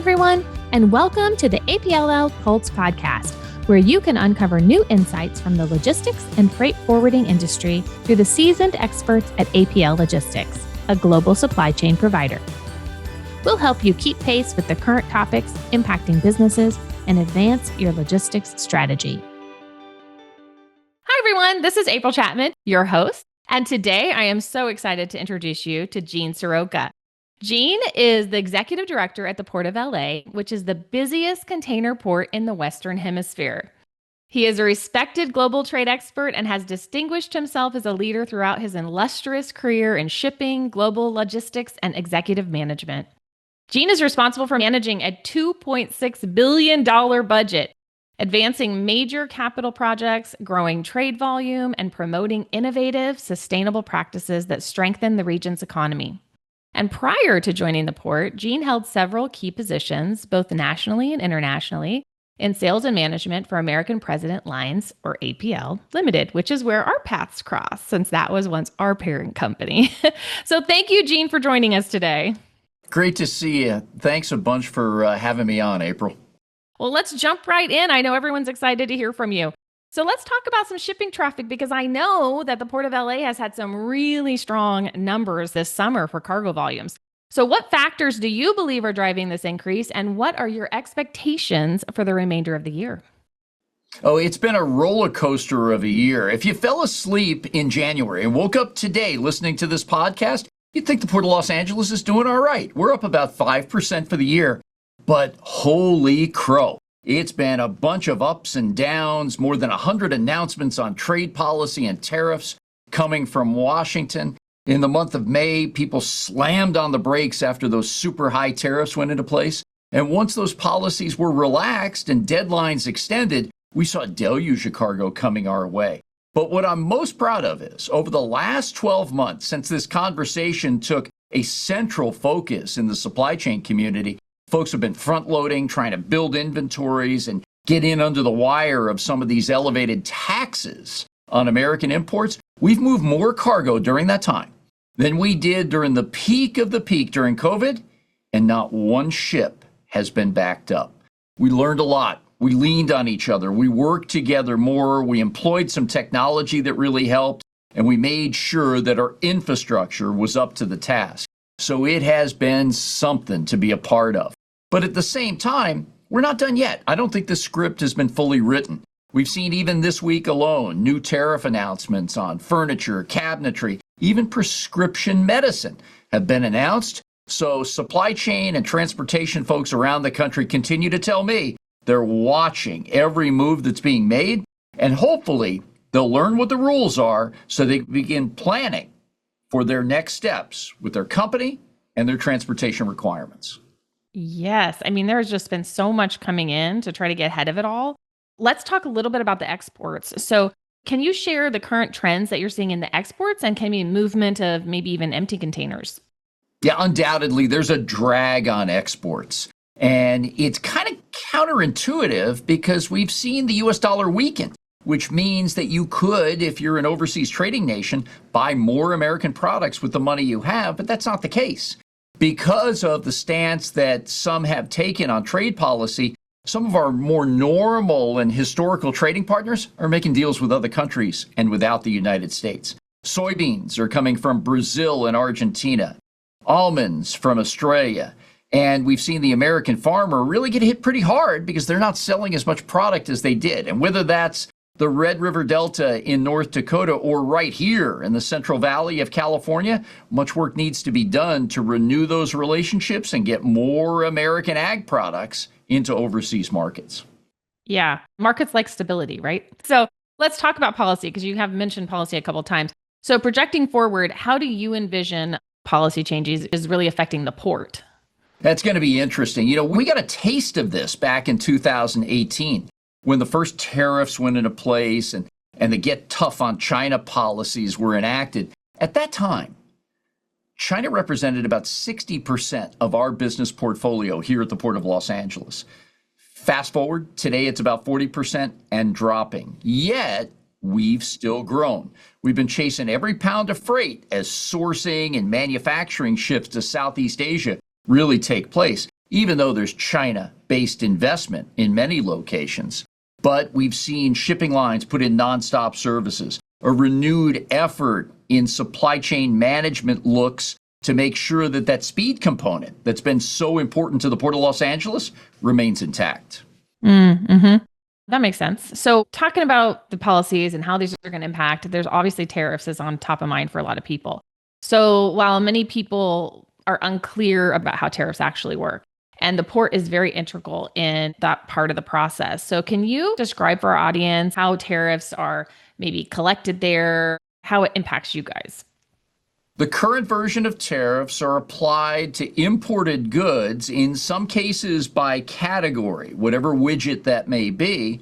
everyone, and welcome to the APLL Pulse podcast, where you can uncover new insights from the logistics and freight forwarding industry through the seasoned experts at APL Logistics, a global supply chain provider. We'll help you keep pace with the current topics impacting businesses and advance your logistics strategy. Hi, everyone. This is April Chapman, your host, and today I am so excited to introduce you to Gene Seroka. Gene is the executive director at the Port of LA, which is the busiest container port in the Western Hemisphere. He is a respected global trade expert and has distinguished himself as a leader throughout his illustrious career in shipping, global logistics, and executive management. Gene is responsible for managing a $2.6 billion budget, advancing major capital projects, growing trade volume, and promoting innovative, sustainable practices that strengthen the region's economy. And prior to joining the port, Gene held several key positions, both nationally and internationally, in sales and management for American President Lines, or APL Limited, which is where our paths cross, since that was once our parent company. So thank you, Gene, for joining us today. Great to see you. Thanks a bunch for having me on, April. Well, let's jump right in. I know everyone's excited to hear from you. So let's talk about some shipping traffic, because I know that the Port of LA has had some really strong numbers this summer for cargo volumes. So what factors do you believe are driving this increase, and what are your expectations for the remainder of the year? Oh, it's been a roller coaster of a year. If you fell asleep in January and woke up today listening to this podcast, you'd think the Port of Los Angeles is doing all right. We're up about 5% for the year, but holy crow. It's been a bunch of ups and downs, more than 100 announcements on trade policy and tariffs coming from Washington. In the month of May, people slammed on the brakes after those super high tariffs went into place. And once those policies were relaxed and deadlines extended, we saw a deluge of cargo coming our way. But what I'm most proud of is, over the last 12 months, since this conversation took a central focus in the supply chain community, folks have been front-loading, trying to build inventories and get in under the wire of some of these elevated taxes on American imports. We've moved more cargo during that time than we did during the peak of the peak during COVID, and not one ship has been backed up. We learned a lot. We leaned on each other. We worked together more. We employed some technology that really helped, and we made sure that our infrastructure was up to the task. So it has been something to be a part of. But at the same time, we're not done yet. I don't think the script has been fully written. We've seen even this week alone, new tariff announcements on furniture, cabinetry, even prescription medicine have been announced. So supply chain and transportation folks around the country continue to tell me they're watching every move that's being made, and hopefully they'll learn what the rules are so they can begin planning for their next steps with their company and their transportation requirements. Yes. I mean, there's just been so much coming in to try to get ahead of it all. Let's talk a little bit about the exports. So can you share the current trends that you're seeing in the exports, and can be movement of maybe even empty containers? Yeah, undoubtedly, there's a drag on exports. And it's kind of counterintuitive because we've seen the US dollar weaken, which means that you could, if you're an overseas trading nation, buy more American products with the money you have, but that's not the case. Because of the stance that some have taken on trade policy, some of our more normal and historical trading partners are making deals with other countries and without the United States. Soybeans are coming from Brazil and Argentina, almonds from Australia, and we've seen the American farmer really get hit pretty hard because they're not selling as much product as they did. And whether that's the Red River Delta in North Dakota or right here in the Central Valley of California, much work needs to be done to renew those relationships and get more American ag products into overseas markets. Yeah, markets like stability, right? So let's talk about policy, because you have mentioned policy a couple of times. So projecting forward, how do you envision policy changes is really affecting the port? That's going to be interesting. We got a taste of this back in 2018. When the first tariffs went into place and the get tough on China policies were enacted. At that time, China represented about 60% of our business portfolio here at the Port of Los Angeles. Fast forward, today it's about 40% and dropping. Yet, we've still grown. We've been chasing every pound of freight as sourcing and manufacturing shifts to Southeast Asia really take place. even though there's China-based investment in many locations. But we've seen shipping lines put in nonstop services, a renewed effort in supply chain management looks to make sure that that speed component that's been so important to the Port of Los Angeles remains intact. Mm-hmm. That makes sense. So talking about the policies and how these are going to impact, there's obviously tariffs is on top of mind for a lot of people. So while many people are unclear about how tariffs actually work, and the port is very integral in that part of the process. So can you describe for our audience how tariffs are maybe collected there, how it impacts you guys? The current version of tariffs are applied to imported goods, in some cases by category, whatever widget that may be,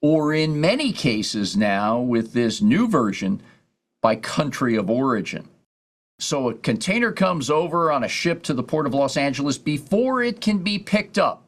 or in many cases now with this new version, by country of origin. So a container comes over on a ship to the Port of Los Angeles before it can be picked up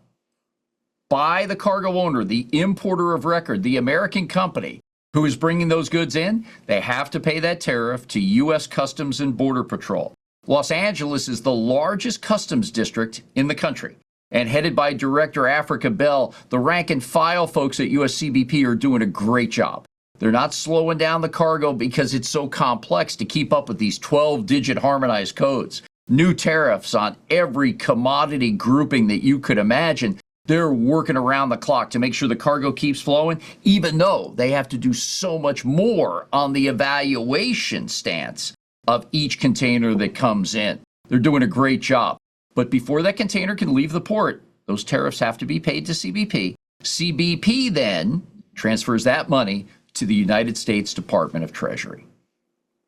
by the cargo owner, the importer of record, the American company who is bringing those goods in. They have to pay that tariff to U.S. Customs and Border Patrol. Los Angeles is the largest customs district in the country. And headed by Director Africa Bell, the rank and file folks at USCBP are doing a great job. They're not slowing down the cargo because it's so complex to keep up with these 12-digit harmonized codes. New tariffs on every commodity grouping that you could imagine. They're working around the clock to make sure the cargo keeps flowing, even though they have to do so much more on the evaluation stance of each container that comes in. They're doing a great job. But before that container can leave the port, those tariffs have to be paid to CBP. CBP then transfers that money to the United States Department of Treasury.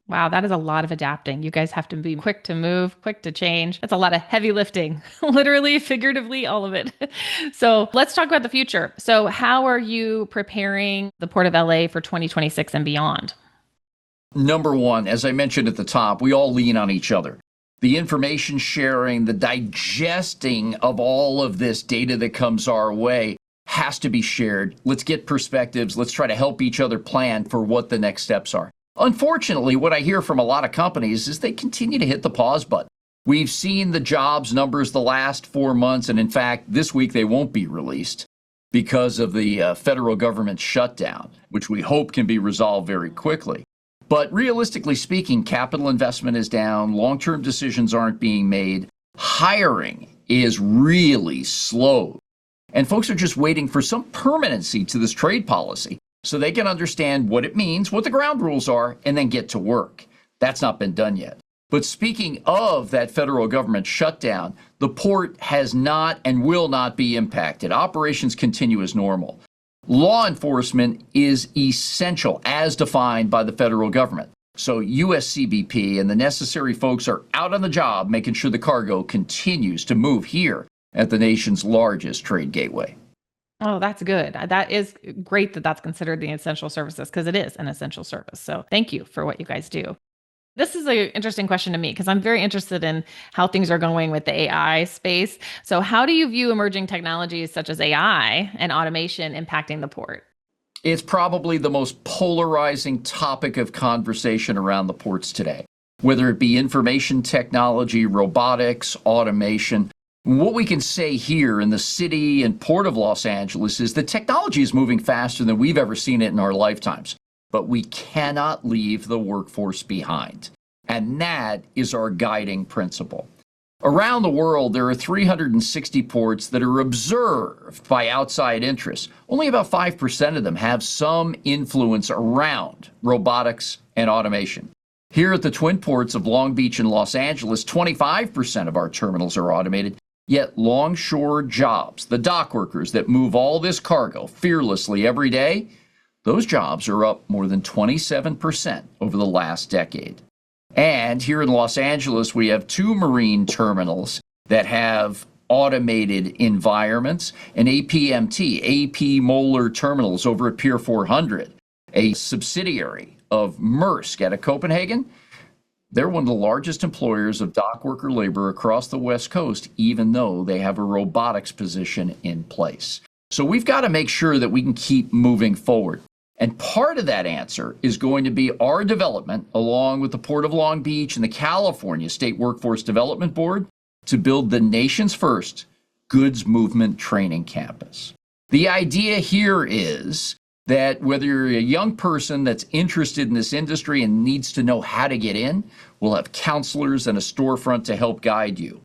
Wow, that is a lot of adapting. You guys have to be quick to move, quick to change. That's a lot of heavy lifting, literally, figuratively, all of it. So let's talk about the future. So how are you preparing the Port of LA for 2026 and beyond? Number one, as I mentioned at the top, we all lean on each other. The information sharing, the digesting of all of this data that comes our way has to be shared. Let's get perspectives. Let's try to help each other plan for what the next steps are. Unfortunately, what I hear from a lot of companies is they continue to hit the pause button. We've seen the jobs numbers the last 4 months, and in fact, this week they won't be released because of the federal government shutdown, which we hope can be resolved very quickly. But realistically speaking, capital investment is down, long-term decisions aren't being made, hiring is really slow. And folks are just waiting for some permanency to this trade policy so they can understand what it means, what the ground rules are, and then get to work. That's not been done yet. But speaking of that federal government shutdown, the port has not and will not be impacted. Operations continue as normal. Law enforcement is essential as defined by the federal government. So USCBP and the necessary folks are out on the job making sure the cargo continues to move here at the nation's largest trade gateway. Oh, that's good. That is great that that's considered the essential services because it is an essential service. So thank you for what you guys do. This is an interesting question to me because I'm very interested in how things are going with the AI space. So how do you view emerging technologies such as AI and automation impacting the port? It's probably the most polarizing topic of conversation around the ports today, whether it be information technology, robotics, automation. What we can say here in the city and Port of Los Angeles is that technology is moving faster than we've ever seen it in our lifetimes. But we cannot leave the workforce behind. And that is our guiding principle. Around the world, there are 360 ports that are observed by outside interests. Only about 5% of them have some influence around robotics and automation. Here at the Twin Ports of Long Beach and Los Angeles, 25% of our terminals are automated. Yet longshore jobs, the dock workers that move all this cargo fearlessly every day, those jobs are up more than 27% over the last decade. And here in Los Angeles, we have 2 marine terminals that have automated environments, and APMT, AP Moller Terminals over at Pier 400, a subsidiary of Maersk out of Copenhagen. They're one of the largest employers of dock worker labor across the West Coast, even though they have a robotics position in place. So we've got to make sure that we can keep moving forward. And part of that answer is going to be our development, along with the Port of Long Beach and the California State Workforce Development Board, to build the nation's first goods movement training campus. The idea here is that whether you're a young person that's interested in this industry and needs to know how to get in, we'll have counselors and a storefront to help guide you.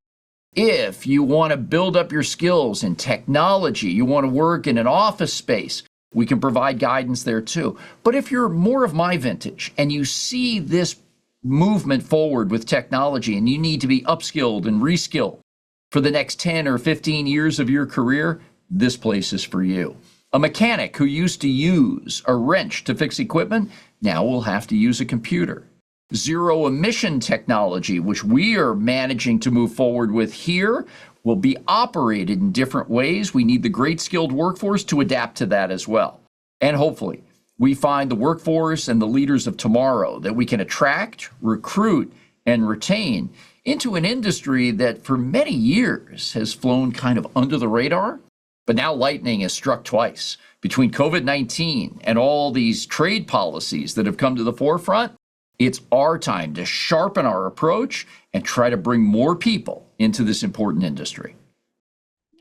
If you want to build up your skills in technology, you want to work in an office space, we can provide guidance there too. But if you're more of my vintage and you see this movement forward with technology and you need to be upskilled and reskilled for the next 10 or 15 years of your career, this place is for you. A mechanic who used to use a wrench to fix equipment now will have to use a computer. Zero emission technology, which we are managing to move forward with here, will be operated in different ways. We need the great skilled workforce to adapt to that as well. And hopefully, we find the workforce and the leaders of tomorrow that we can attract, recruit, and retain into an industry that for many years has flown kind of under the radar, but now lightning has struck twice. Between COVID-19 and all these trade policies that have come to the forefront, it's our time to sharpen our approach and try to bring more people into this important industry.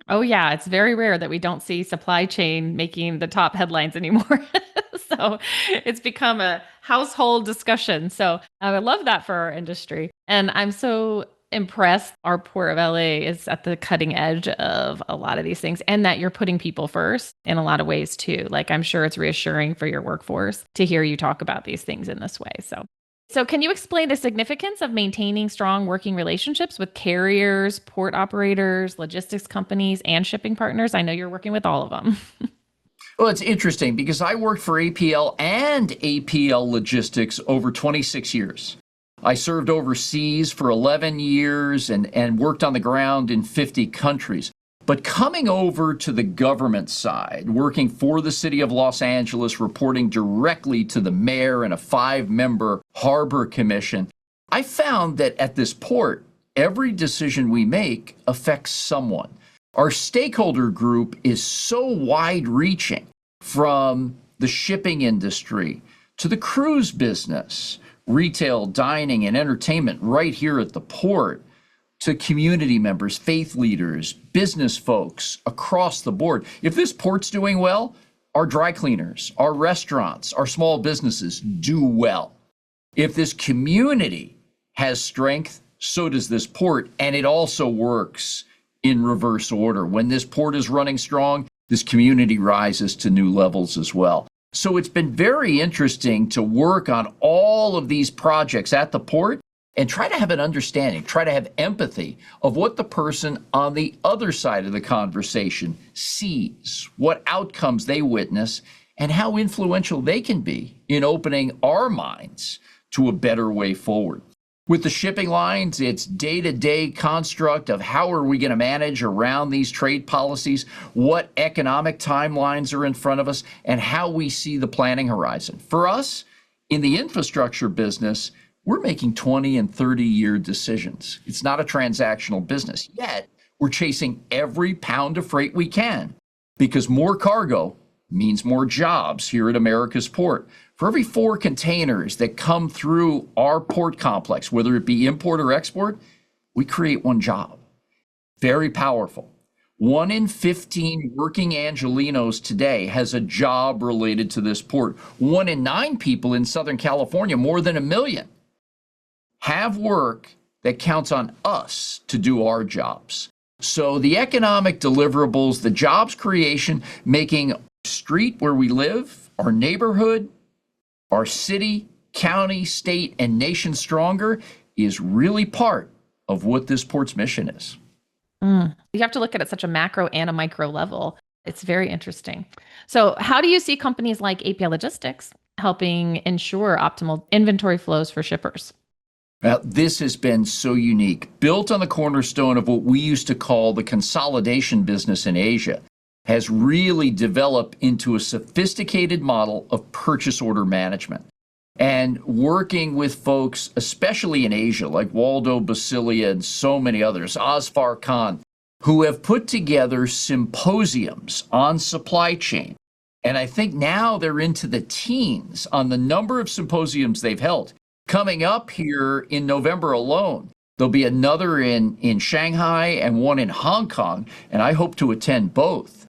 Oh, yeah. It's very rare that we don't see supply chain making the top headlines anymore. So it's become a household discussion. So I would love that for our industry. And I'm so impressed our Port of LA is at the cutting edge of a lot of these things, and that you're putting people first in a lot of ways too. Like, I'm sure it's reassuring for your workforce to hear you talk about these things in this way. So can you explain the significance of maintaining strong working relationships with carriers, port operators, logistics companies, and shipping partners? I know you're working with all of them. Well, it's interesting because I worked for APL and APL Logistics over 26 years. I served overseas for 11 years and worked on the ground in 50 countries. But coming over to the government side, working for the city of Los Angeles, reporting directly to the mayor and a 5-member harbor commission, I found that at this port, every decision we make affects someone. Our stakeholder group is so wide-reaching, from the shipping industry to the cruise business, retail, dining, and entertainment right here at the port, to community members, faith leaders, business folks across the board. If this port's doing well, our dry cleaners, our restaurants, our small businesses do well. If this community has strength, so does this port, and it also works in reverse order. When this port is running strong, this community rises to new levels as well. So it's been very interesting to work on all of these projects at the port and try to have an understanding, try to have empathy of what the person on the other side of the conversation sees, what outcomes they witness, and how influential they can be in opening our minds to a better way forward. With the shipping lines, it's day-to-day construct of how are we going to manage around these trade policies, what economic timelines are in front of us, and how we see the planning horizon. For us, in the infrastructure business, we're making 20 and 30-year decisions. It's not a transactional business. Yet, we're chasing every pound of freight we can because more cargo means more jobs here at America's port. For every 4 containers that come through our port complex, whether it be import or export, we create 1 job. Very powerful. 1 in 15 working Angelenos today has a job related to this port. 1 in 9 people in Southern California, more than 1 million, have work that counts on us to do our jobs. So the economic deliverables, the jobs creation, making our street where we live, our neighborhood, our city, county, state, and nation stronger is really part of what this port's mission is. You have to look at it at such a macro and a micro level. It's very interesting. So how do you see companies like APL Logistics helping ensure optimal inventory flows for shippers? Now, this has been so unique. Built on the cornerstone of what we used to call the consolidation business in Asia, has really developed into a sophisticated model of purchase order management. And working with folks, especially in Asia, like Waldo Basilia and so many others, Asfar Khan, who have put together symposiums on supply chain. And I think now they're into the teens on the number of symposiums they've held. Coming up here in November alone, There'll be another in Shanghai and one in Hong Kong, and I hope to attend both.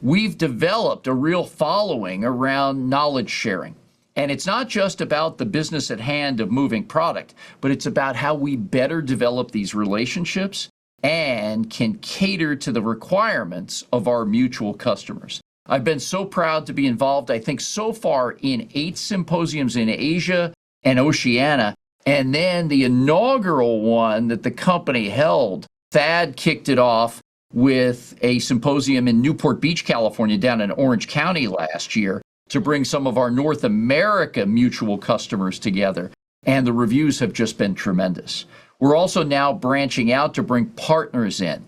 We've developed a real following around knowledge sharing. And it's not just about the business at hand of moving product, but it's about how we better develop these relationships and can cater to the requirements of our mutual customers. I've been so proud to be involved, I think, so far in 8 symposiums in Asia and Oceania, and then the inaugural one that the company held, Thad kicked it off with a symposium in Newport Beach, California, down in Orange County last year to bring some of our North America mutual customers together. And the reviews have just been tremendous. We're also now branching out to bring partners in.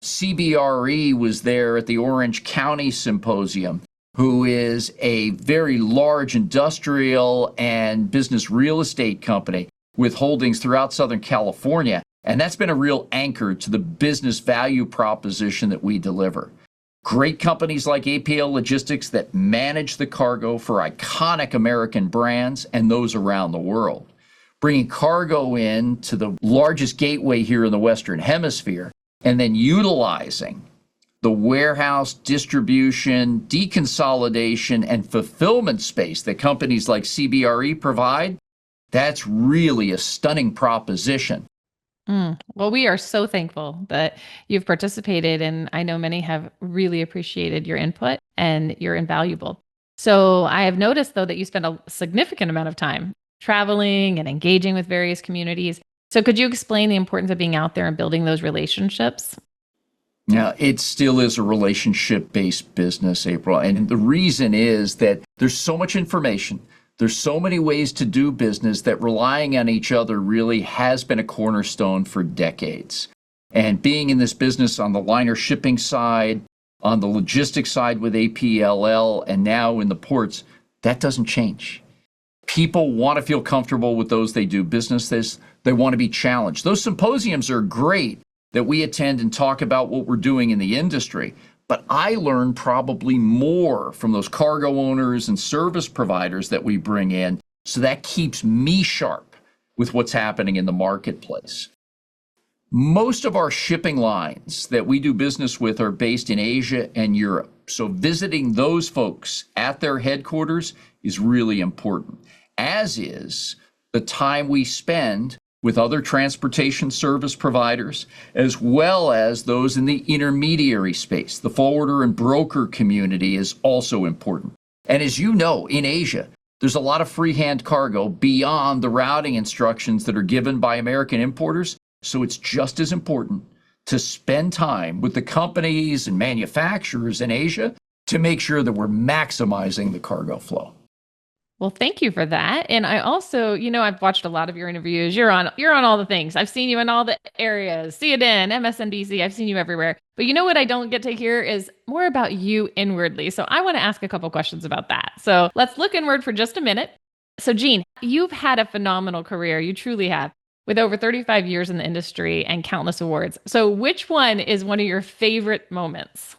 CBRE was there at the Orange County Symposium, who is a very large industrial and business real estate company with holdings throughout Southern California. And that's been a real anchor to the business value proposition that we deliver. Great companies like APL Logistics that manage the cargo for iconic American brands and those around the world. Bringing cargo in to the largest gateway here in the Western Hemisphere, and then utilizing the warehouse, distribution, deconsolidation, and fulfillment space that companies like CBRE provide, that's really a stunning proposition. Well, we are so thankful that you've participated, and I know many have really appreciated your input, and you're invaluable. So I have noticed, though, that you spend a significant amount of time traveling and engaging with various communities. So could you explain the importance of being out there and building those relationships? Now, it still is a relationship-based business, April, and the reason is that there's so much information. There's so many ways to do business that relying on each other really has been a cornerstone for decades. And being in this business on the liner shipping side, on the logistics side with APLL, and now in the ports, that doesn't change. People want to feel comfortable with those they do business with. They want to be challenged. Those symposiums are great that we attend and talk about what we're doing in the industry. But I learn probably more from those cargo owners and service providers that we bring in. So that keeps me sharp with what's happening in the marketplace. Most of our shipping lines that we do business with are based in Asia and Europe. So visiting those folks at their headquarters is really important, as is the time we spend with other transportation service providers, as well as those in the intermediary space. The forwarder and broker community is also important. And as you know, in Asia, there's a lot of freehand cargo beyond the routing instructions that are given by American importers. So it's just as important to spend time with the companies and manufacturers in Asia to make sure that we're maximizing the cargo flow. Well, thank you for that. And I also, I've watched a lot of your interviews. You're on all the things. I've seen you in all the areas, CNN, MSNBC. I've seen you everywhere. But you know what I don't get to hear is more about you inwardly. So I want to ask a couple questions about that. So let's look inward for just a minute. So Gene, you've had a phenomenal career. You truly have, with over 35 years in the industry and countless awards. So which one is one of your favorite moments?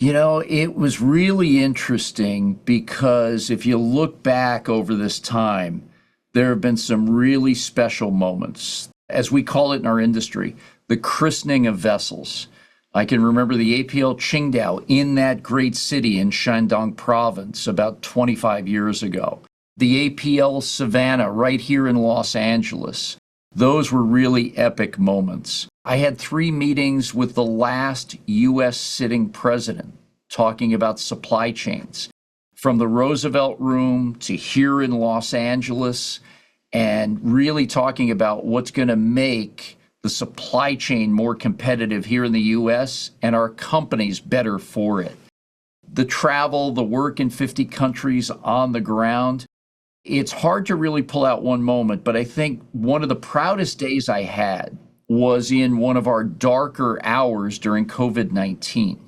It was really interesting because if you look back over this time, there have been some really special moments, as we call it in our industry, the christening of vessels. I can remember the APL Qingdao in that great city in Shandong province about 25 years ago. The APL Savannah right here in Los Angeles. Those were really epic moments. I had 3 meetings with the last U.S. sitting president talking about supply chains, from the Roosevelt Room to here in Los Angeles, and really talking about what's going to make the supply chain more competitive here in the U.S. and our companies better for it. The travel, the work in 50 countries on the ground, it's hard to really pull out one moment, but I think one of the proudest days I had was in one of our darker hours during COVID-19.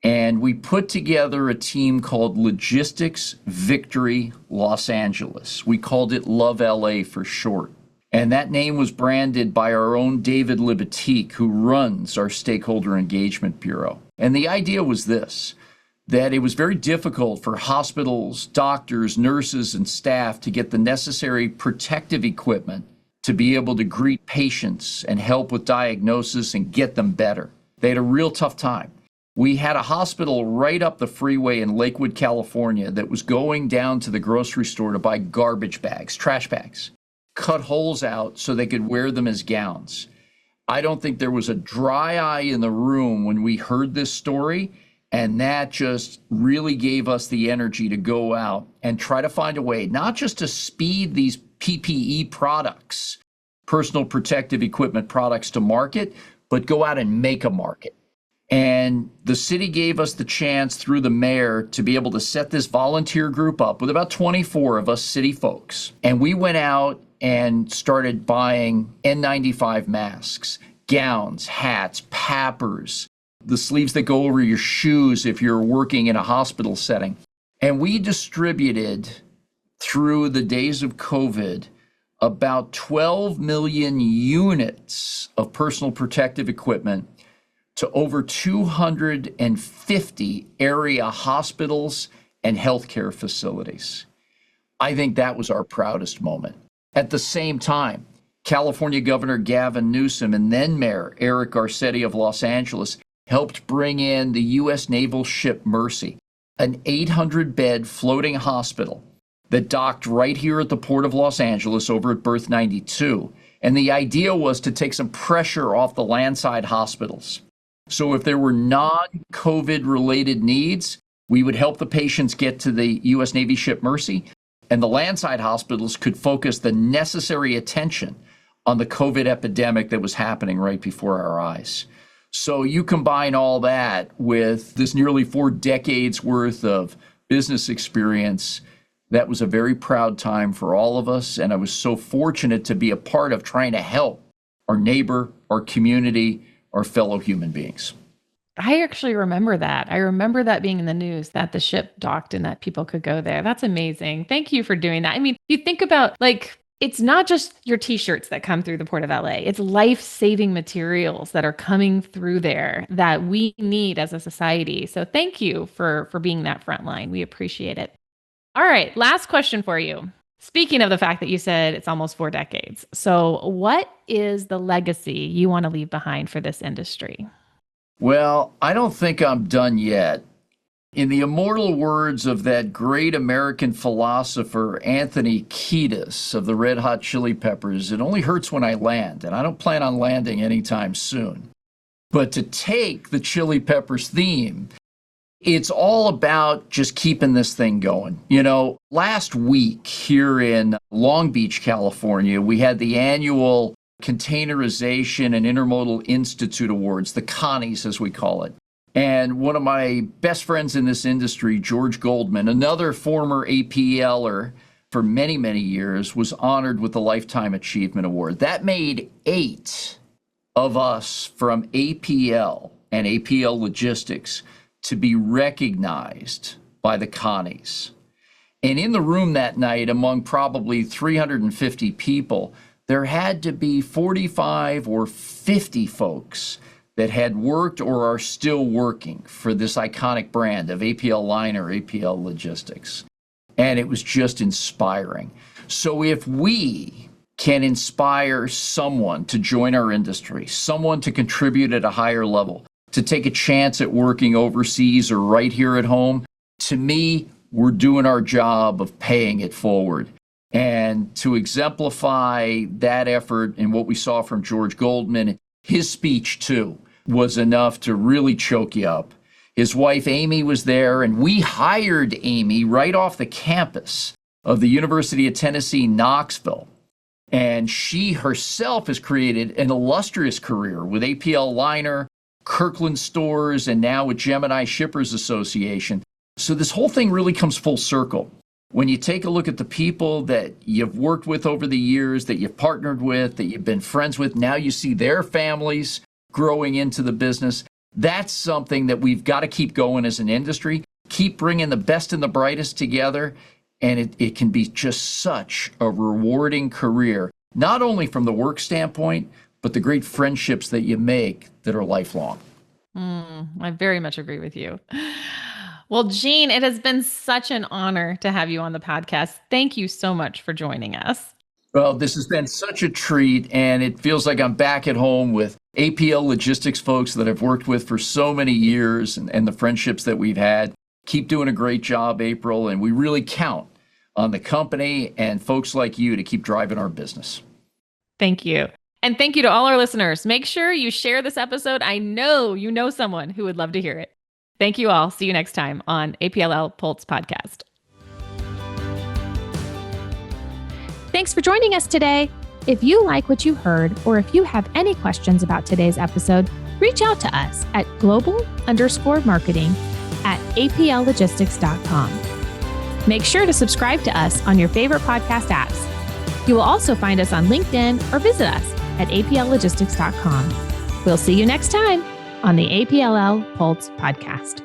And we put together a team called Logistics Victory Los Angeles. We called it Love LA for short. And that name was branded by our own David Libatique, who runs our Stakeholder Engagement Bureau. And the idea was this, that it was very difficult for hospitals, doctors, nurses, and staff to get the necessary protective equipment to be able to greet patients and help with diagnosis and get them better. They had a real tough time. We had a hospital right up the freeway in Lakewood, California, that was going down to the grocery store to buy garbage bags, trash bags, cut holes out so they could wear them as gowns. I don't think there was a dry eye in the room when we heard this story, and that just really gave us the energy to go out and try to find a way, not just to speed these PPE products, personal protective equipment products, to market, but go out and make a market. And the city gave us the chance through the mayor to be able to set this volunteer group up with about 24 of us city folks. And we went out and started buying N95 masks, gowns, hats, pappers, the sleeves that go over your shoes if you're working in a hospital setting. And we distributed, through the days of COVID, about 12 million units of personal protective equipment to over 250 area hospitals and healthcare facilities. I think that was our proudest moment. At the same time, California Governor Gavin Newsom and then Mayor Eric Garcetti of Los Angeles helped bring in the U.S. naval ship Mercy, an 800-bed floating hospital that docked right here at the Port of Los Angeles over at Berth 92. And the idea was to take some pressure off the landside hospitals. So if there were non-COVID related needs, we would help the patients get to the U.S. Navy ship Mercy, and the landside hospitals could focus the necessary attention on the COVID epidemic that was happening right before our eyes. So you combine all that with this nearly 4 decades worth of business experience. That was a very proud time for all of us, and I was so fortunate to be a part of trying to help our neighbor, our community, our fellow human beings. I actually remember that. I remember that being in the news, that the ship docked and that people could go there. That's amazing. Thank you for doing that. I mean, you think about, like, it's not just your t-shirts that come through the Port of LA. It's life-saving materials that are coming through there that we need as a society. So thank you for being that front line. We appreciate it. All right, last question for you. Speaking of the fact that you said it's almost 4 decades. So what is the legacy you want to leave behind for this industry? Well, I don't think I'm done yet. In the immortal words of that great American philosopher, Anthony Kiedis of the Red Hot Chili Peppers, it only hurts when I land, and I don't plan on landing anytime soon. But to take the Chili Peppers theme, it's all about just keeping this thing going. You know, last week here in Long Beach, California, we had the annual Containerization and Intermodal Institute Awards, the Connies as we call it. And one of my best friends in this industry, George Goldman, another former APLer for many, many years, was honored with the Lifetime Achievement Award. That made 8 of us from APL and APL Logistics to be recognized by the Connies. And in the room that night, among probably 350 people, there had to be 45 or 50 folks that had worked or are still working for this iconic brand of APL Liner, APL Logistics. And it was just inspiring. So if we can inspire someone to join our industry, someone to contribute at a higher level, to take a chance at working overseas or right here at home, to me, we're doing our job of paying it forward. And to exemplify that effort and what we saw from George Goldman, his speech too was enough to really choke you up. His wife Amy was there, and we hired Amy right off the campus of the University of Tennessee, Knoxville. And she herself has created an illustrious career with APL Liner, Kirkland Stores, and now with Gemini Shippers Association. So this whole thing really comes full circle. When you take a look at the people that you've worked with over the years, that you've partnered with, that you've been friends with, now you see their families growing into the business. That's something that we've got to keep going as an industry, keep bringing the best and the brightest together, and it can be just such a rewarding career, not only from the work standpoint, but the great friendships that you make that are lifelong. I very much agree with you. Well, Gene, it has been such an honor to have you on the podcast. Thank you so much for joining us. Well, this has been such a treat, and it feels like I'm back at home with APL logistics folks that I've worked with for so many years and the friendships that we've had. Keep doing a great job, April, and we really count on the company and folks like you to keep driving our business. Thank you. And thank you to all our listeners. Make sure you share this episode. I know you know someone who would love to hear it. Thank you all. See you next time on APLL Pulse Podcast. Thanks for joining us today. If you like what you heard, or if you have any questions about today's episode, reach out to us at global_marketing@apllogistics.com. Make sure to subscribe to us on your favorite podcast apps. You will also find us on LinkedIn or visit us at apllogistics.com. We'll see you next time on the APLL Pulse Podcast.